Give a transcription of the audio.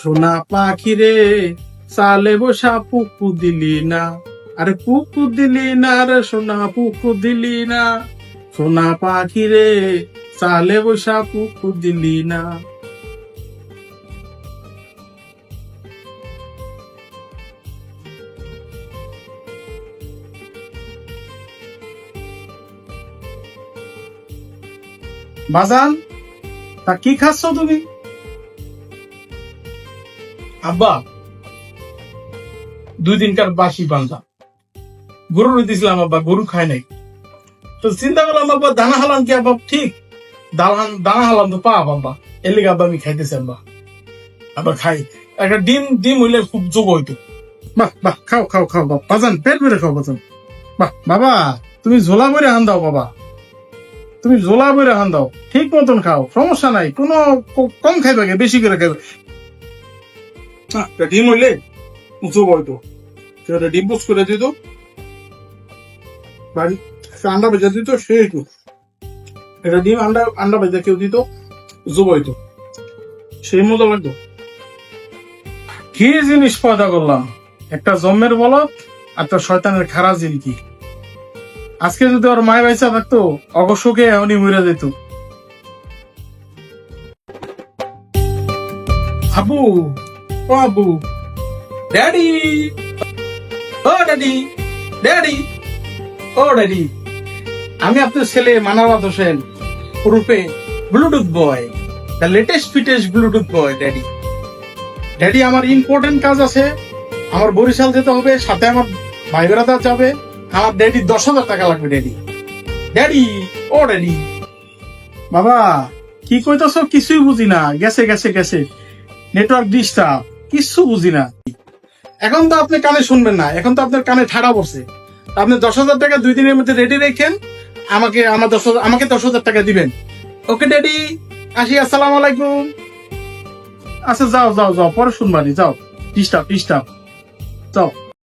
সোনা পাখি রে চালে বসা পুকু দিলি না, আরে পুকু দিলি না রে সোনা পুকু দিলি না, সোনা পাখি রে চালে বসা পুকু দিলি না। বাজান, তা কি খাচ্ছ তুমি? আব্বা, 2 দিনকার বাসি পান্তা গরু দিয়েছিলাম আব্বা, গরু খায় নাই। তো চিন্তা করলাম আব্বা দানা হালাম কি আব্বা ঠিক, দানা হালাম তো পাপ আব্বা, এর লিগে আব্বা আমি খাইতেছি আব্বা। আব্বা খাই একটা ডিম হইলে খুব যোগ হইতো। বাহ বাহ, খাও খাও খাও বাজান, পেট ভরে খাও বাজান। বাহ বাবা, তুমি ঝোলা বইরে হান দাও বাবা, তুমি ঝোলা বইরে হান দাও, ঠিক মতন খাও, সমস্যা নাই, কোনো কম খাইবে, বেশি করে খাইবে। ডিম হইলে যোগ হইতো, ডিম পোস্ট করে দিত, আন্ডা ভেজা দিত, সে এটা ডিম আন্ডা ভেজা কেউ দিত, যোগ হইতো, সেই মজা লাগতো। কি জিনিস পয়দা করলাম, একটা জন্মের বলদ আর তোর শয়তানের খারা জিনকি। আজকে যদি ওর মায় বাইসা থাকতো, অবশ্যকে এমনই মরে যেত। আবু, ও আবু, ড্যাডি, ও ড্যাডি, ড্যাডি, ও ড্যাডি, আমি আপনার ছেলে মানাওয়াত হোসেন ওরফে Bluetooth boy, the latest fittest Bluetooth boy. Daddy, daddy আমার ইম্পর্টেন্ট কাজ আছে, আমার বরিশাল যেতে হবে, সাথে আমার ভাই বেড়াদার যাবে, আমার ড্যাডি 10,000 টাকা লাগবে। ড্যাডি, ড্যাডি, ও ড্যাডি। বাবা কি কইতাছ, কিছুই বুঝি না, গেছে গেছে গেছে, নেটওয়ার্ক ডিস্টার্ব, কিছু বুঝি না। এখন তো আপনি কানে শুনবেন না, এখন তো আপনার কানে ঠাড়া পড়ছে। আপনি 10,000 টাকা 2 দিনের মধ্যে রেডি রেখেন, আমাকে 10,000 টাকা দিবেন। ওকে ড্যাডি, আসি, আসসালামু আলাইকুম। আচ্ছা যাও যাও যাও, পরে শুনবানি, যাও, ডিস্টার্ব যাও।